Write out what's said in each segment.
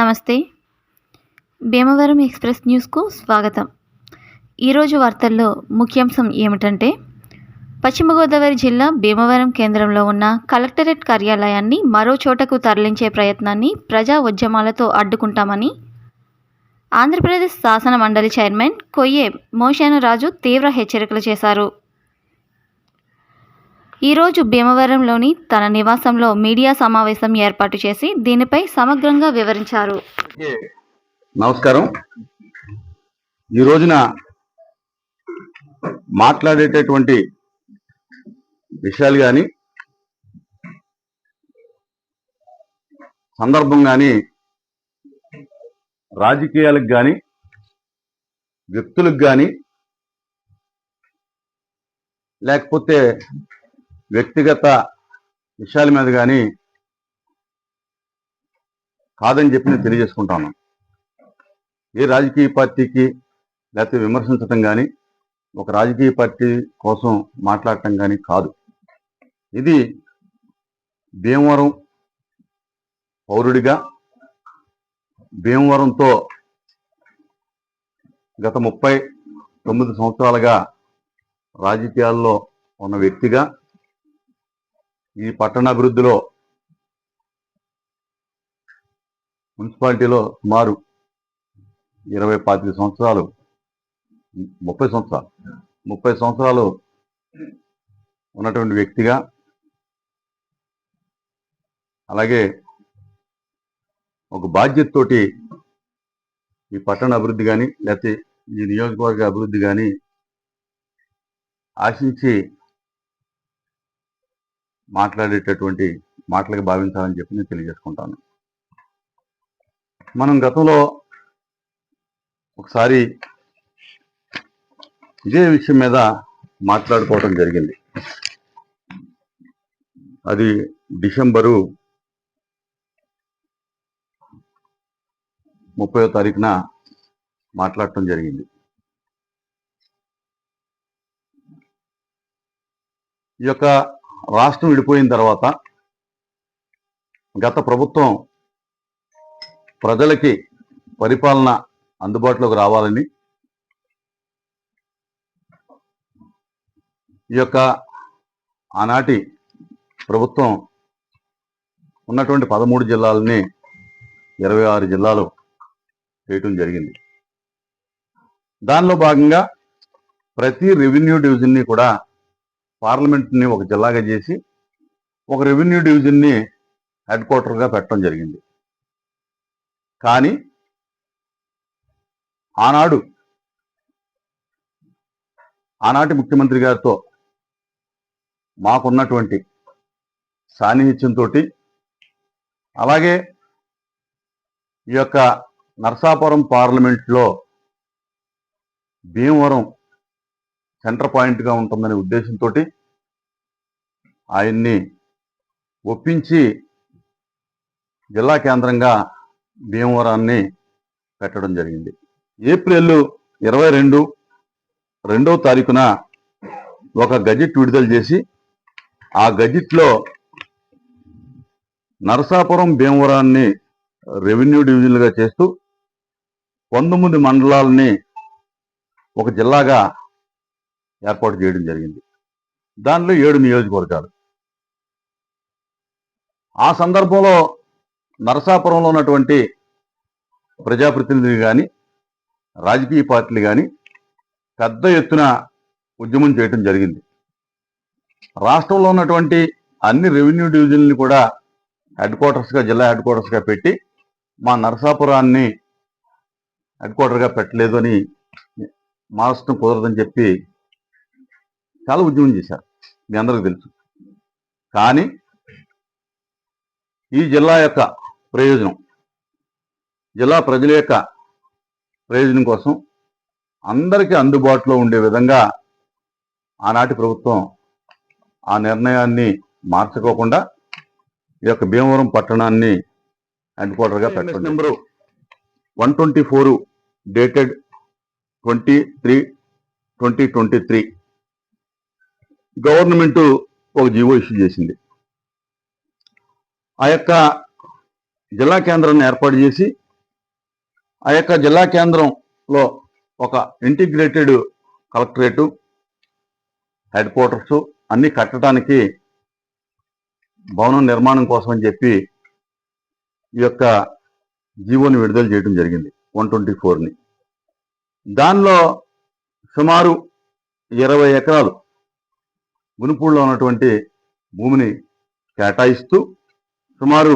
నమస్తే. భీమవరం ఎక్స్‌ప్రెస్ న్యూస్‌కు స్వాగతం. ఈరోజు వార్తల్లో ముఖ్యాంశం ఏమిటంటే, పశ్చిమ గోదావరి జిల్లా భీమవరం కేంద్రంలో ఉన్న కలెక్టరేట్ కార్యాలయాన్ని మరో చోటకు తరలించే ప్రయత్నాన్ని ప్రజా ఉద్యమాలతో అడ్డుకుంటామని ఆంధ్రప్రదేశ్ శాసన మండలి చైర్మన్ కొయ్యే మోషేనరాజు తీవ్ర హెచ్చరికలు చేశారు. ఈరోజు భీమవరంలోని తన నివాసంలో మీడియా సమావేశం ఏర్పాటు చేసి దీనిపై సమగ్రంగా వివరించారు. నమస్కారం. ఈ రోజున మాట్లాడేటటువంటి విషయాలు కానీ సందర్భం కానీ రాజకీయాలకు కానీ వ్యక్తులకు కానీ లేకపోతే వ్యక్తిగత విషయాల మీద కానీ కాదని చెప్పి నేను తెలియజేసుకుంటాను. ఏ రాజకీయ పార్టీకి లేకపోతే విమర్శించటం కానీ ఒక రాజకీయ పార్టీ కోసం మాట్లాడటం కానీ కాదు. ఇది భీమవరం పౌరుడిగా, భీమవరంతో గత 39 సంవత్సరాలుగా రాజకీయాల్లో ఉన్న వ్యక్తిగా, ఈ పట్టణాభివృద్ధిలో మున్సిపాలిటీలో సుమారు 25 సంవత్సరాలు 30 సంవత్సరాలు ఉన్నటువంటి వ్యక్తిగా, అలాగే ఒక బాధ్యతతోటి ఈ పట్టణ అభివృద్ధి కానీ లేకపోతే ఈ నియోజకవర్గ అభివృద్ధి కానీ ఆశించి మాట్లాడేటటువంటి మాటలకు భావించాలని చెప్పి నేను తెలియజేసుకుంటాను. మనం గతంలో ఒకసారి ఇదే విషయం మీద మాట్లాడుకోవడం జరిగింది. అది డిసెంబరు 30వ తారీఖున మాట్లాడటం జరిగింది. ఈ యొక్క రాష్ట్రం విడిపోయిన తర్వాత గత ప్రభుత్వం ప్రజలకి పరిపాలన అందుబాటులోకి రావాలని ఈ యొక్క ఆనాటి ప్రభుత్వం ఉన్నటువంటి 13 జిల్లాలని 26 జిల్లాలు చేయటం జరిగింది. దానిలో భాగంగా ప్రతి రెవెన్యూ డివిజన్ని కూడా పార్లమెంట్ని ఒక జిల్లాగా చేసి ఒక రెవెన్యూ డివిజన్ని హెడ్ క్వార్టర్గా పెట్టడం జరిగింది. కానీ ఆనాటి ముఖ్యమంత్రి గారితో మాకున్నటువంటి సాన్నిహిత్యంతో, అలాగే ఈ యొక్క నరసాపురం పార్లమెంట్లో భీమవరం సెంటర్ పాయింట్గా ఉంటుందనే ఉద్దేశంతో ఆయన్ని ఒప్పించి జిల్లా కేంద్రంగా భీమవరాన్ని పెట్టడం జరిగింది. ఏప్రిల్ 22 రెండవ తారీఖున ఒక గజెట్ విడుదల చేసి ఆ గజెట్లో నరసాపురం భీమవరాన్ని రెవెన్యూ డివిజన్లుగా చేస్తూ 19 మండలాలని ఒక జిల్లాగా ఏర్పాటు చేయడం జరిగింది. దానిలో 7 నియోజకవర్గాలు. ఆ సందర్భంలో నరసాపురంలో ఉన్నటువంటి ప్రజాప్రతినిధులు కానీ రాజకీయ పార్టీలు కానీ పెద్ద ఎత్తున ఉద్యమం చేయడం జరిగింది. రాష్ట్రంలో ఉన్నటువంటి అన్ని రెవెన్యూ డివిజన్లు కూడా జిల్లా హెడ్ క్వార్టర్స్గా పెట్టి మా నరసాపురాన్ని హెడ్ క్వార్టర్గా పెట్టలేదు అని మార్చడం కుదరదని చెప్పి చాలా ఉద్యమం చేశారు, మీ అందరికీ తెలుసు. కానీ ఈ జిల్లా యొక్క ప్రయోజనం, జిల్లా ప్రజల యొక్క ప్రయోజనం కోసం అందరికీ అందుబాటులో ఉండే విధంగా ఆనాటి ప్రభుత్వం ఆ నిర్ణయాన్ని మార్చుకోకుండా ఈ యొక్క భీమవరం పట్టణాన్ని హెడ్ క్వార్టర్గా పెట్టడం. నెంబరు 124 డేటెడ్ 23/2023 గవర్నమెంట్ ఒక జీవో ఇష్యూ చేసింది. ఆ యొక్క జిల్లా కేంద్రాన్ని ఏర్పాటు చేసి ఆ యొక్క జిల్లా కేంద్రంలో ఒక ఇంటిగ్రేటెడ్ కలెక్టరేటు, హెడ్ క్వార్టర్స్ అన్ని కట్టడానికి భవనం నిర్మాణం కోసం అని చెప్పి ఈ యొక్క జీవోని విడుదల చేయడం జరిగింది 124ని. దానిలో సుమారు 20 ఎకరాలు గునుపూడిలో ఉన్నటువంటి భూమిని కేటాయిస్తూ సుమారు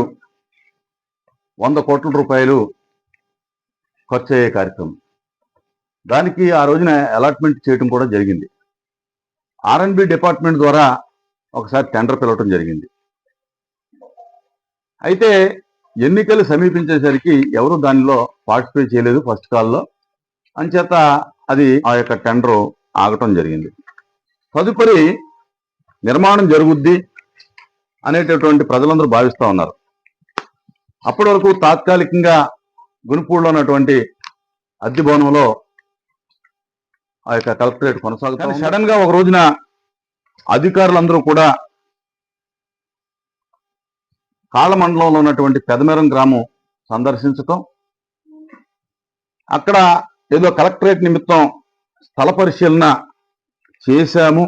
100 కోట్ల రూపాయలు ఖర్చు అయ్యే కార్యక్రమం. దానికి ఆ రోజున అలాట్మెంట్ చేయడం కూడా జరిగింది. R&B డిపార్ట్మెంట్ ద్వారా ఒకసారి టెండర్ పిలవటం జరిగింది. అయితే ఎన్నికలు సమీపించేసరికి ఎవరు దానిలో పార్టిసిపేట్ చేయలేదు ఫస్ట్ కాల్లో. అంచేత అది ఆ యొక్క టెండర్ ఆగటం జరిగింది. తదుపరి నిర్మాణం జరుగుద్ది అనేటటువంటి ప్రజలందరూ భావిస్తూ ఉన్నారు. అప్పటి వరకు తాత్కాలికంగా గునుపూడిలో ఉన్నటువంటి అద్దె భవనంలో ఆ యొక్క కలెక్టరేట్ కొనసాగుతుంది. సడన్ గా ఒక రోజున అధికారులందరూ కూడా కాళ్ళ మండలంలో ఉన్నటువంటి పెదమెరం గ్రామం సందర్శించటం, అక్కడ ఏదో కలెక్టరేట్ నిమిత్తం స్థల పరిశీలన చేశాము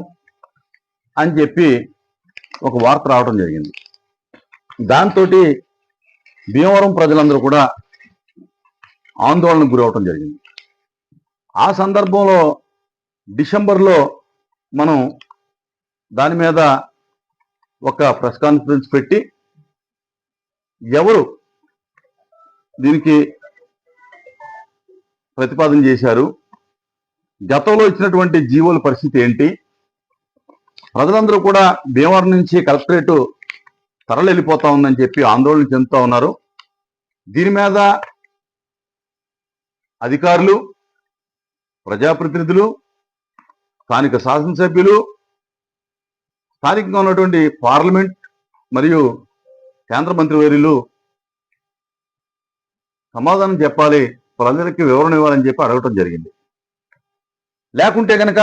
అని చెప్పి ఒక వార్త రావడం జరిగింది. దాంతో భీమవరం ప్రజలందరూ కూడా ఆందోళనకు గురవటం జరిగింది. ఆ సందర్భంలో డిసెంబర్లో మనం దాని మీద ఒక ప్రెస్ కాన్ఫరెన్స్ పెట్టి ఎవరు దీనికి ప్రతిపాదన చేశారు, గతంలో ఇచ్చినటువంటి జీవోల పరిస్థితి ఏంటి, ప్రజలందరూ కూడా భీమవరం నుంచి కలెక్టరేట్ తరలిపోతా ఉందని చెప్పి ఆందోళన చెందుతూ ఉన్నారు. దీని మీద అధికారులు, ప్రజాప్రతినిధులు, స్థానిక శాసనసభ్యులు, స్థానికంగా ఉన్నటువంటి పార్లమెంట్ మరియు కేంద్ర మంత్రివర్యులు సమాధానం చెప్పాలి, ప్రజలకి వివరణ ఇవ్వాలని చెప్పి అడగటం జరిగింది. లేకుంటే కనుక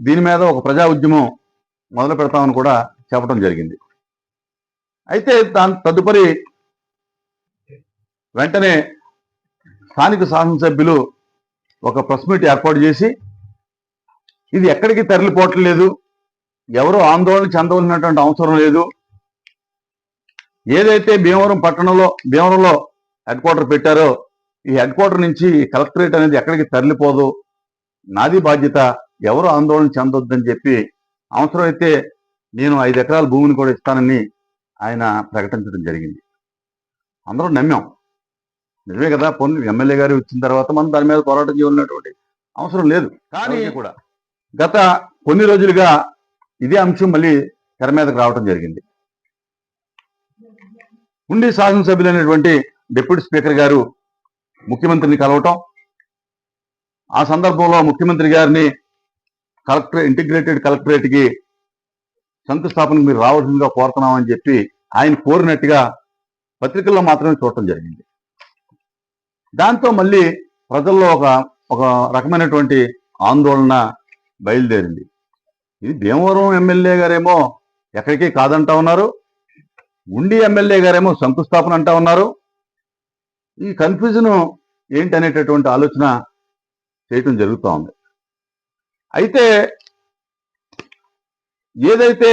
దీని మీద ఒక ప్రజా ఉద్యమం మొదలు పెడతామని కూడా చెప్పడం జరిగింది. అయితే దాని తదుపరి వెంటనే స్థానిక శాసనసభ్యులు ఒక ప్రెస్ మీట్ ఏర్పాటు చేసి ఇది ఎక్కడికి తరలిపోవట్లేదు, ఎవరు ఆందోళన చెందవలసినటువంటి అవసరం లేదు, ఏదైతే భీమవరంలో హెడ్ క్వార్టర్ పెట్టారో ఈ హెడ్ క్వార్టర్ నుంచి కలెక్టరేట్ అనేది ఎక్కడికి తరలిపోదు, నాది బాధ్యత, ఎవరు ఆందోళన చెందొద్దని చెప్పి అవసరమైతే నేను 5 ఎకరాల భూమిని కూడా ఇస్తానని ఆయన ప్రకటించడం జరిగింది. అందరూ నమ్మాం. నిజమే కదా, పోనీ ఎమ్మెల్యే గారు వచ్చిన తర్వాత మనం దాని మీద పోరాటం చేయాలన్నటువంటి అవసరం లేదు. కానీ కూడా గత కొన్ని రోజులుగా ఇదే అంశం మళ్ళీ తెర మీదకు రావడం జరిగింది. ఉండి శాసనసభ్యులైనటువంటి డిప్యూటీ స్పీకర్ గారు ముఖ్యమంత్రిని కలవటం, ఆ సందర్భంలో ముఖ్యమంత్రి గారిని ఇంటిగ్రేటెడ్ కలెక్టరేట్కి శంకుస్థాపనకు మీరు రావాల్సిందిగా కోరుతున్నామని చెప్పి ఆయన కోరినట్టుగా పత్రికల్లో మాత్రమే చూడటం జరిగింది. దాంతో మళ్ళీ ప్రజల్లో ఒక రకమైనటువంటి ఆందోళన బయలుదేరింది. ఇది భీమవరం ఎమ్మెల్యే గారేమో ఎక్కడికి కాదంటా ఉన్నారు, ఉండి ఎమ్మెల్యే గారేమో శంకుస్థాపన అంటా ఉన్నారు. ఈ కన్ఫ్యూజన్ ఏంటి అనేటటువంటి ఆలోచన చేయటం జరుగుతూ ఉంది. అయితే ఏదైతే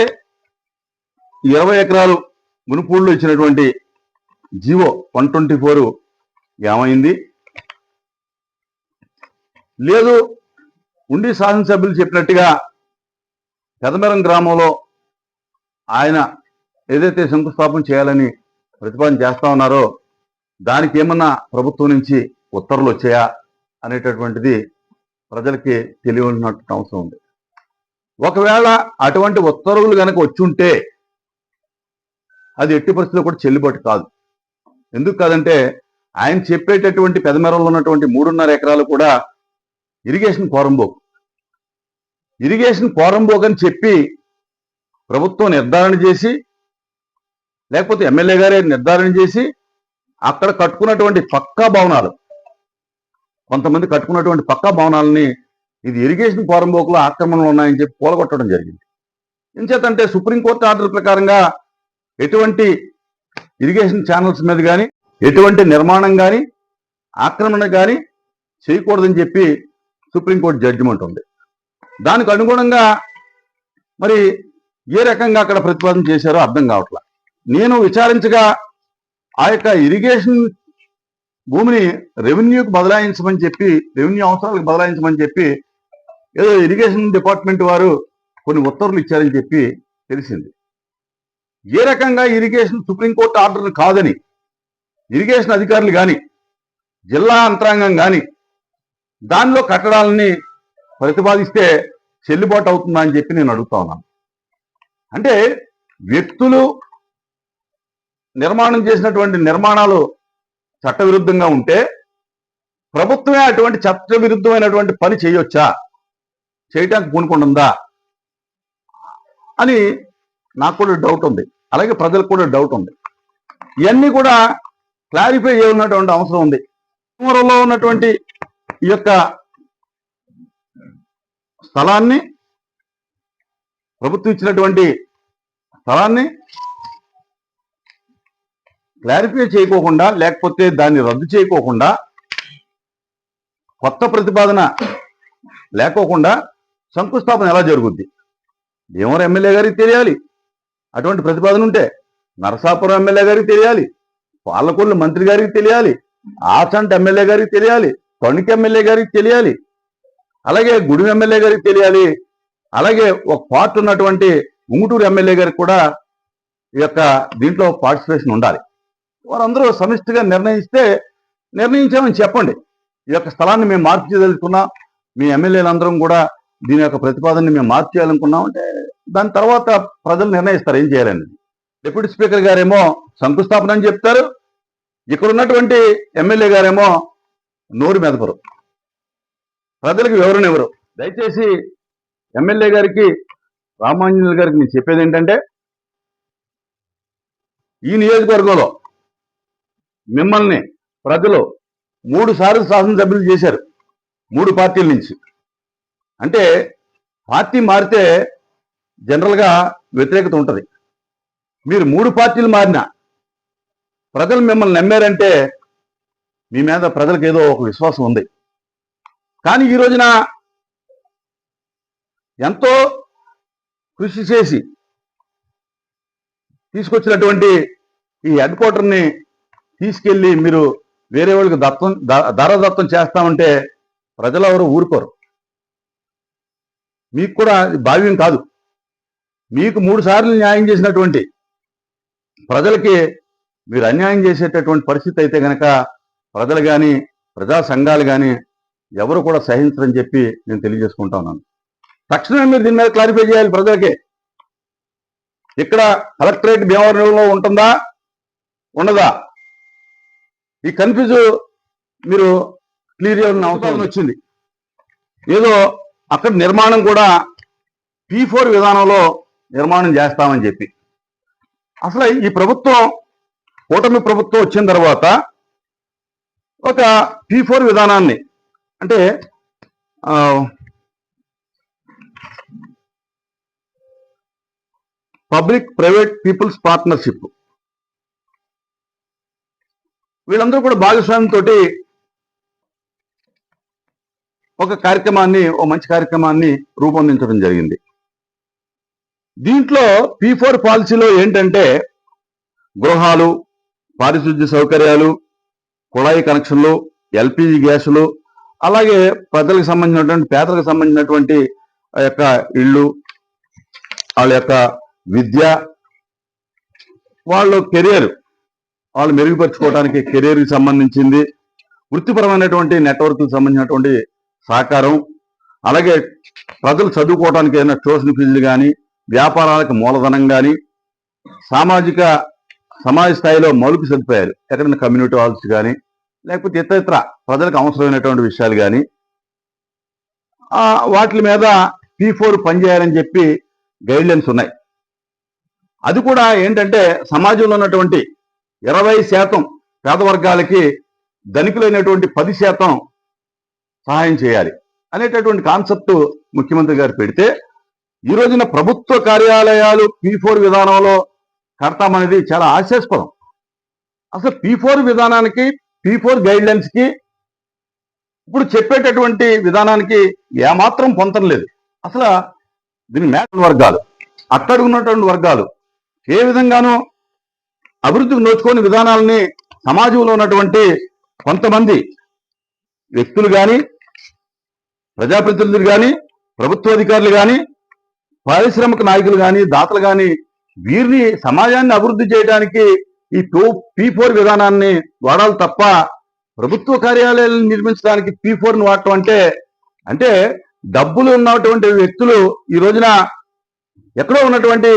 20 ఎకరాలు గునుపూడిలో ఇచ్చినటువంటి జీవో 124 ఏమైంది లేదు, ఉండి శాసనసభ్యులు చెప్పినట్టుగా పెదమెరం గ్రామంలో ఆయన ఏదైతే శంకుస్థాపన చేయాలని ప్రతిపాదన చేస్తా ఉన్నారో దానికి ఏమన్నా ప్రభుత్వం నుంచి ఉత్తర్వులు వచ్చాయా అనేటటువంటిది ప్రజలకి తెలియవలసినటువంటి అవసరం ఉంది. ఒకవేళ అటువంటి ఉత్తర్వులు కనుక వచ్చుంటే అది ఎట్టి పరిస్థితుల్లో కూడా చెల్లుబాటు కాదు. ఎందుకు కాదంటే ఆయన చెప్పేటటువంటి పెదమెరంలో ఉన్నటువంటి 3.5 ఎకరాలు కూడా ఇరిగేషన్ కోరంబోక్ అని చెప్పి ప్రభుత్వం నిర్ధారణ చేసి, లేకపోతే ఎమ్మెల్యే గారే నిర్ధారణ చేసి అక్కడ కట్టుకున్నటువంటి పక్కా భవనాలు, కొంతమంది కట్టుకున్నటువంటి పక్కా భవనాలని ఇది ఇరిగేషన్ పోరంబోకులో ఆక్రమణలు ఉన్నాయని చెప్పి కూలగొట్టడం జరిగింది. ఎంచేతంటే సుప్రీంకోర్టు ఆర్డర్ ప్రకారంగా ఎటువంటి ఇరిగేషన్ ఛానల్స్ మీద కానీ, ఎటువంటి నిర్మాణం కానీ, ఆక్రమణ కానీ చేయకూడదని చెప్పి సుప్రీంకోర్టు జడ్జిమెంట్ ఉంది. దానికి అనుగుణంగా మరి ఏ రకంగా అక్కడ ప్రతిపాదన చేశారో అర్థం కావట్లా. నేను విచారించగా ఆ యొక్క ఇరిగేషన్ భూమిని రెవెన్యూకి బదలాయించమని చెప్పి, రెవెన్యూ అవసరాలకు బదలాయించమని చెప్పి ఏదో ఇరిగేషన్ డిపార్ట్మెంట్ వారు కొన్ని ఉత్తర్వులు ఇచ్చారని చెప్పి తెలిసింది. ఏ రకంగా ఇరిగేషన్ సుప్రీంకోర్టు ఆర్డర్ కాదని ఇరిగేషన్ అధికారులు కానీ జిల్లా యంత్రాంగం కానీ దానిలో కట్టడాలని ప్రతిపాదిస్తే చెల్లుబాటు అవుతుందా అని చెప్పి నేను అడుగుతా ఉన్నాను. అంటే వ్యక్తులు నిర్మాణం చేసినటువంటి నిర్మాణాలు చట్టవిరుద్ధంగా ఉంటే ప్రభుత్వమే అటువంటి చట్టవిరుద్ధమైనటువంటి పని చేయొచ్చా, చేయటానికి పూనుకుంటుందా అని నాకు కూడా డౌట్ ఉంది, అలాగే ప్రజలకు కూడా డౌట్ ఉంది. ఇవన్నీ కూడా క్లారిఫై చేయాలన్నటువంటి అవసరం ఉంది. భీమవరంలో ఉన్నటువంటి ఈ యొక్క స్థలాన్ని, ప్రభుత్వం ఇచ్చినటువంటి స్థలాన్ని క్లారిఫై చేయకోకుండా, లేకపోతే దాన్ని రద్దు చేయకోకుండా, కొత్త ప్రతిపాదన లేకోకుండా శంకుస్థాపన ఎలా జరుగుద్ది? భీమవరం ఎమ్మెల్యే గారికి తెలియాలి అటువంటి ప్రతిపాదన ఉంటే, నరసాపురం ఎమ్మెల్యే గారికి తెలియాలి, పాలకొల్లు మంత్రి గారికి తెలియాలి, ఆచంట ఎమ్మెల్యే గారికి తెలియాలి, తణుకు ఎమ్మెల్యే గారికి తెలియాలి, అలాగే గుడి ఎమ్మెల్యే గారికి తెలియాలి, అలాగే ఒక పార్ట్ ఉన్నటువంటి ఉంగుటూరు ఎమ్మెల్యే గారికి కూడా ఈ యొక్క దీంట్లో పార్టిసిపేషన్ ఉండాలి. వారందరూ సమిష్టిగా నిర్ణయించామని చెప్పండి. ఈ యొక్క స్థలాన్ని మేము మార్పు చేయదలుచుకున్నాం, మీ ఎమ్మెల్యేలందరం కూడా దీని యొక్క ప్రతిపాదనని మేము మార్పు చేయాలనుకున్నాం అంటే దాని తర్వాత ప్రజలు నిర్ణయిస్తారు ఏం చేయాలని. డిప్యూటీ స్పీకర్ గారేమో శంకుస్థాపన అని చెప్తారు, ఇక్కడ ఉన్నటువంటి ఎమ్మెల్యే గారేమో నోరు మెదపరు, ప్రజలకు వివరణ ఇవ్వరు. దయచేసి ఎమ్మెల్యే గారికి, రామాంజనేయులు గారికి నేను చెప్పేది ఏంటంటే, ఈ నియోజకవర్గంలో మిమ్మల్ని ప్రజలు 3 సార్లు శాసనసభ్యులు చేశారు 3 పార్టీల నుంచి. అంటే పార్టీ మారితే జనరల్గా వ్యతిరేకత ఉంటుంది. మీరు 3 పార్టీలు మారినా ప్రజలు మిమ్మల్ని నమ్మారంటే మీ మీద ప్రజలకు ఏదో ఒక విశ్వాసం ఉంది. కానీ ఈ రోజున ఎంతో కృషి చేసి తీసుకొచ్చినటువంటి ఈ హెడ్ క్వార్టర్ని తీసుకెళ్లి మీరు వేరే వాళ్ళకి దారదత్తం చేస్తామంటే ప్రజలు ఎవరు ఊరుకోరు. మీకు కూడా భావ్యం కాదు. మీకు 3 సార్లు న్యాయం చేసినటువంటి ప్రజలకి మీరు అన్యాయం చేసేటటువంటి పరిస్థితి అయితే కనుక ప్రజలు కానీ ప్రజా సంఘాలు కానీ ఎవరు కూడా సహించరని చెప్పి నేను తెలియజేసుకుంటా ఉన్నాను. తక్షణమే మీరు దీని మీద క్లారిఫై చేయాలి ప్రజలకి. ఇక్కడ కలెక్టరేట్ భీమవరంలో ఉంటుందా ఉండదా, ఈ కన్ఫ్యూజ్ మీరు క్లియర్ చేయాలని అవసరం వచ్చింది. ఏదో అక్కడ నిర్మాణం కూడా P4 విధానంలో నిర్మాణం చేస్తామని చెప్పి, అసలు ఈ ప్రభుత్వం, కూటమి ప్రభుత్వం వచ్చిన తర్వాత ఒక P4 విధానాన్ని, అంటే పబ్లిక్ ప్రైవేట్ పీపుల్స్ పార్ట్నర్షిప్, వీళ్ళందరూ కూడా భాగస్వామ్యంతో ఒక కార్యక్రమాన్ని, ఓ మంచి కార్యక్రమాన్ని రూపొందించడం జరిగింది. దీంట్లో P4 పాలసీలో ఏంటంటే గృహాలు, పారిశుద్ధ్య సౌకర్యాలు, కుళాయి కనెక్షన్లు, LPG గ్యాసులు, అలాగే ప్రజలకు సంబంధించినటువంటి, పేదలకు సంబంధించినటువంటి ఆ యొక్క ఇళ్ళు, వాళ్ళ యొక్క విద్య, వాళ్ళ కెరియర్, వాళ్ళు మెరుగుపరుచుకోవడానికి కెరియర్కి సంబంధించింది, వృత్తిపరమైనటువంటి నెట్వర్క్కి సంబంధించినటువంటి సహకారం, అలాగే ప్రజలు చదువుకోవడానికి ఏదైనా ట్యూషన్ ఫీజులు కానీ, వ్యాపారాలకు మూలధనం కానీ, సమాజ స్థాయిలో మౌలిక సదుపాయాలు, ఎక్కడైనా కమ్యూనిటీ హాల్స్ కానీ, లేకపోతే ఇతర ప్రజలకు అవసరమైనటువంటి విషయాలు కానీ, వాటి మీద P4 పనిచేయాలని చెప్పి గైడ్లైన్స్ ఉన్నాయి. అది కూడా ఏంటంటే సమాజంలో ఉన్నటువంటి 20% పేద వర్గాలకి, ధనికులైనటువంటి 10% సహాయం చేయాలి అనేటటువంటి కాన్సెప్ట్ ముఖ్యమంత్రి గారు పెడితే, ఈ రోజున ప్రభుత్వ కార్యాలయాలు P4 విధానంలో కడతామనేది చాలా హాస్యాస్పదం. అసలు P4 విధానానికి P4 గైడ్ లైన్స్ కి ఇప్పుడు చెప్పేటటువంటి విధానానికి ఏమాత్రం పొంతం లేదు. అసలు దీని మేకల వర్గాలు, అట్టడుగున్నటువంటి వర్గాలు ఏ విధంగానూ అభివృద్ధికి నోచుకోని విధానాలని సమాజంలో ఉన్నటువంటి కొంతమంది వ్యక్తులు కానీ, ప్రజాప్రతినిధులు కానీ, ప్రభుత్వ అధికారులు కానీ, పారిశ్రామిక నాయకులు కానీ, దాతలు కానీ వీరిని సమాజాన్ని అభివృద్ధి చేయడానికి ఈ P4 విధానాన్ని వాడాలి తప్ప ప్రభుత్వ కార్యాలయాలను నిర్మించడానికి P4ని వాడటం అంటే డబ్బులు ఉన్నటువంటి వ్యక్తులు ఈ రోజున ఎక్కడో ఉన్నటువంటి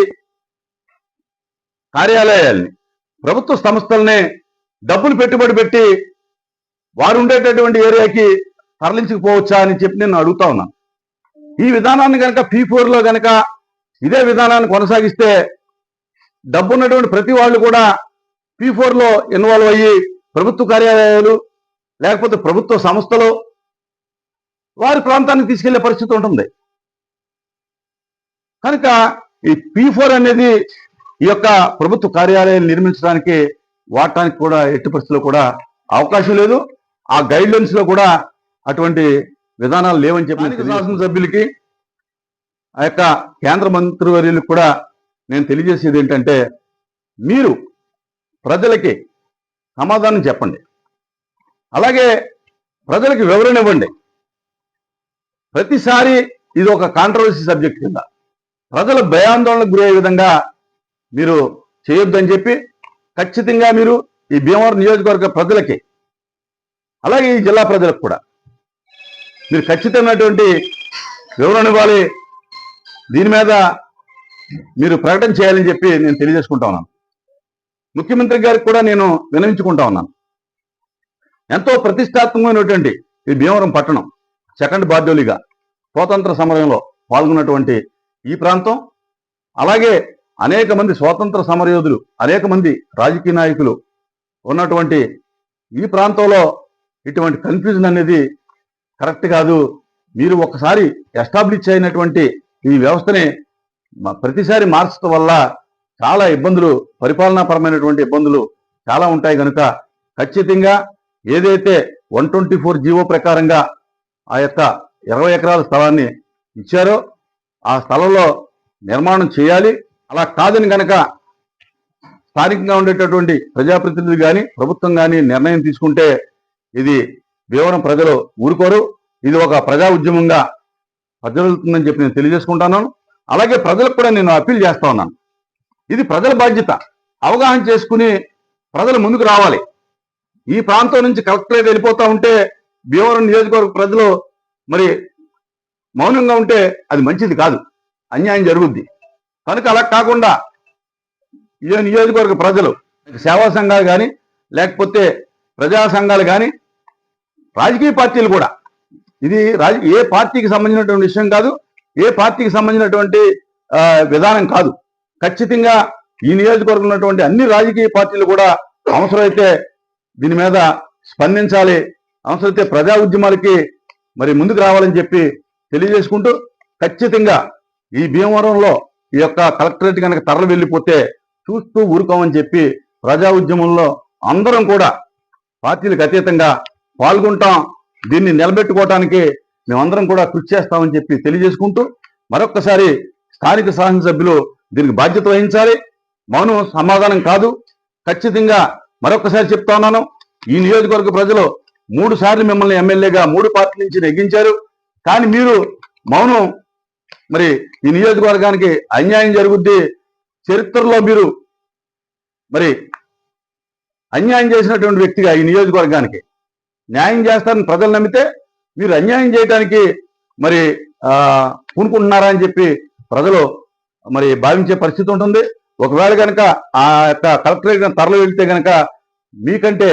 కార్యాలయాల్ని, ప్రభుత్వ సంస్థల్ని డబ్బులు పెట్టుబడి పెట్టి వారు ఉండేటటువంటి ఏరియాకి తరలించకపోవచ్చా అని చెప్పి నేను అడుగుతా ఉన్నాను. ఈ విధానాన్ని కనుక P4లో కనుక ఇదే విధానాన్ని కొనసాగిస్తే డబ్బు ఉన్నటువంటి ప్రతి వాళ్ళు కూడా P4లో ఇన్వాల్వ్ అయ్యి ప్రభుత్వ కార్యాలయాలు లేకపోతే ప్రభుత్వ సంస్థలు వారి ప్రాంతానికి తీసుకెళ్లే పరిస్థితి ఉంటుంది. కనుక ఈ P4 అనేది ఈ యొక్క ప్రభుత్వ కార్యాలయాలు నిర్మించడానికి వాడటానికి కూడా ఎట్టి పరిస్థితుల్లో కూడా అవకాశం లేదు. ఆ గైడ్ లైన్స్ లో కూడా అటువంటి విధానాలు లేవని చెప్పి శాసనసభ్యులకి ఆ యొక్క కేంద్ర మంత్రివర్యులకు కూడా నేను తెలియజేసేది ఏంటంటే, మీరు ప్రజలకి సమాధానం చెప్పండి, అలాగే ప్రజలకు వివరణ ఇవ్వండి. ప్రతిసారి ఇది ఒక కాంట్రవర్సీ సబ్జెక్ట్ కింద ప్రజల భయాందోళనకు గురయ్యే విధంగా మీరు చేయొద్దని చెప్పి ఖచ్చితంగా మీరు ఈ భీమవరం నియోజకవర్గ ప్రజలకి అలాగే ఈ జిల్లా ప్రజలకు కూడా మీరు ఖచ్చితమైనటువంటి వివరణ ఇవ్వాలి. దీని మీద మీరు ప్రకటన చేయాలని చెప్పి నేను తెలియజేసుకుంటా ఉన్నాను. ముఖ్యమంత్రి గారికి కూడా నేను విన్నవించుకుంటా ఉన్నాను. ఎంతో ప్రతిష్టాత్మకమైనటువంటి ఈ భీమవరం పట్టణం సెకండ్ బార్డోలిగా స్వాతంత్ర సమరంలో పాల్గొన్నటువంటి ఈ ప్రాంతం, అలాగే అనేక మంది స్వాతంత్ర సమరయోధులు, అనేక మంది రాజకీయ నాయకులు ఉన్నటువంటి ఈ ప్రాంతంలో ఇటువంటి కన్ఫ్యూజన్ అనేది కరెక్ట్ కాదు. మీరు ఒకసారి ఎస్టాబ్లిష్ అయినటువంటి ఈ వ్యవస్థని ప్రతిసారి మార్చడం వల్ల చాలా ఇబ్బందులు, పరిపాలనాపరమైనటువంటి ఇబ్బందులు చాలా ఉంటాయి. కనుక ఖచ్చితంగా ఏదైతే 124 జీవో ప్రకారంగా ఆ యొక్క 20 ఎకరాల స్థలాన్ని ఇచ్చారో ఆ స్థలంలో నిర్మాణం చేయాలి. అలా కాదని కనుక స్థానికంగా ఉండేటటువంటి ప్రజాప్రతినిధులు కానీ ప్రభుత్వం కానీ నిర్ణయం తీసుకుంటే ఇది భీమవరం ప్రజలు ఊరుకోరు. ఇది ఒక ప్రజా ఉద్యమంగా ప్రజలుతుందని చెప్పి నేను తెలియజేసుకుంటాను. అలాగే ప్రజలకు కూడా నేను అప్పీల్ చేస్తా ఉన్నాను. ఇది ప్రజల బాధ్యత. అవగాహన చేసుకుని ప్రజలు ముందుకు రావాలి. ఈ ప్రాంతం నుంచి కలెక్టరేట్ వెళ్ళిపోతా ఉంటే భీమవరం నియోజకవర్గ ప్రజలు మరి మౌనంగా ఉంటే అది మంచిది కాదు, అన్యాయం జరుగుద్ది. కనుక అలా కాకుండా ఈ నియోజకవర్గ ప్రజలు, సేవా సంఘాలు కానీ లేకపోతే ప్రజా సంఘాలు కానీ రాజకీయ పార్టీలు కూడా, ఇది ఏ పార్టీకి సంబంధించినటువంటి విషయం కాదు, ఏ పార్టీకి సంబంధించినటువంటి విధానం కాదు. ఖచ్చితంగా ఈ నియోజకవర్గంలో ఉన్నటువంటి అన్ని రాజకీయ పార్టీలు కూడా అవసరమైతే దీని మీద స్పందించాలి, అవసరమైతే ప్రజా ఉద్యమాలకి మరి ముందుకు రావాలని చెప్పి తెలియజేసుకుంటూ, ఖచ్చితంగా ఈ భీమవరంలో ఈ యొక్క కలెక్టరేట్ కనుక తరలి వెళ్ళిపోతే చూస్తూ ఊరుకోమని చెప్పి ప్రజా ఉద్యమంలో అందరం కూడా పార్టీలకు అతీతంగా పాల్గొంటాం. దీన్ని నిలబెట్టుకోవటానికి మేమందరం కూడా కృషి చేస్తామని చెప్పి తెలియజేసుకుంటూ, మరొక్కసారి స్థానిక శాసనసభ్యులు దీనికి బాధ్యత వహించాలి. మౌనం సమాధానం కాదు. ఖచ్చితంగా మరొక్కసారి చెప్తా ఉన్నాను, ఈ నియోజకవర్గ ప్రజలు 3 సార్లు మిమ్మల్ని ఎమ్మెల్యేగా 3 పార్టీల నుంచి నెగ్గించారు. కానీ మీరు మౌనం, మరి ఈ నియోజకవర్గానికి అన్యాయం జరుగుద్ది, చరిత్రలో మీరు మరి అన్యాయం చేసినటువంటి వ్యక్తిగా ఈ నియోజకవర్గానికి న్యాయం చేస్తారని ప్రజలు నమ్మితే మీరు అన్యాయం చేయడానికి మరి పూనుకుంటున్నారా అని చెప్పి ప్రజలు మరి భావించే పరిస్థితి ఉంటుంది. ఒకవేళ కనుక ఆ యొక్క కలెక్టరేట్ తరలి వెళ్తే కనుక మీకంటే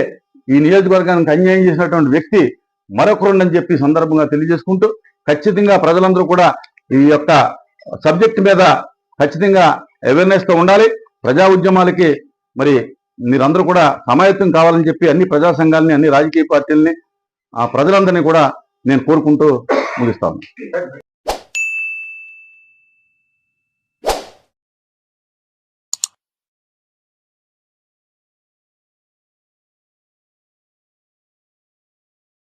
ఈ నియోజకవర్గానికి అన్యాయం చేసినటువంటి వ్యక్తి మరొకరుండని చెప్పి సందర్భంగా తెలియజేసుకుంటూ, ఖచ్చితంగా ప్రజలందరూ కూడా ఈ యొక్క సబ్జెక్ట్ మీద ఖచ్చితంగా అవేర్నెస్ తో ఉండాలి. ప్రజా ఉద్యమాలకి మరి మీరందరూ కూడా సమాయత్తం కావాలని చెప్పి అన్ని ప్రజా సంఘాలని, అన్ని రాజకీయ పార్టీలని, ప్రజలందరినీ కూడా నేను కోరుకుంటూ ముగిస్తాను.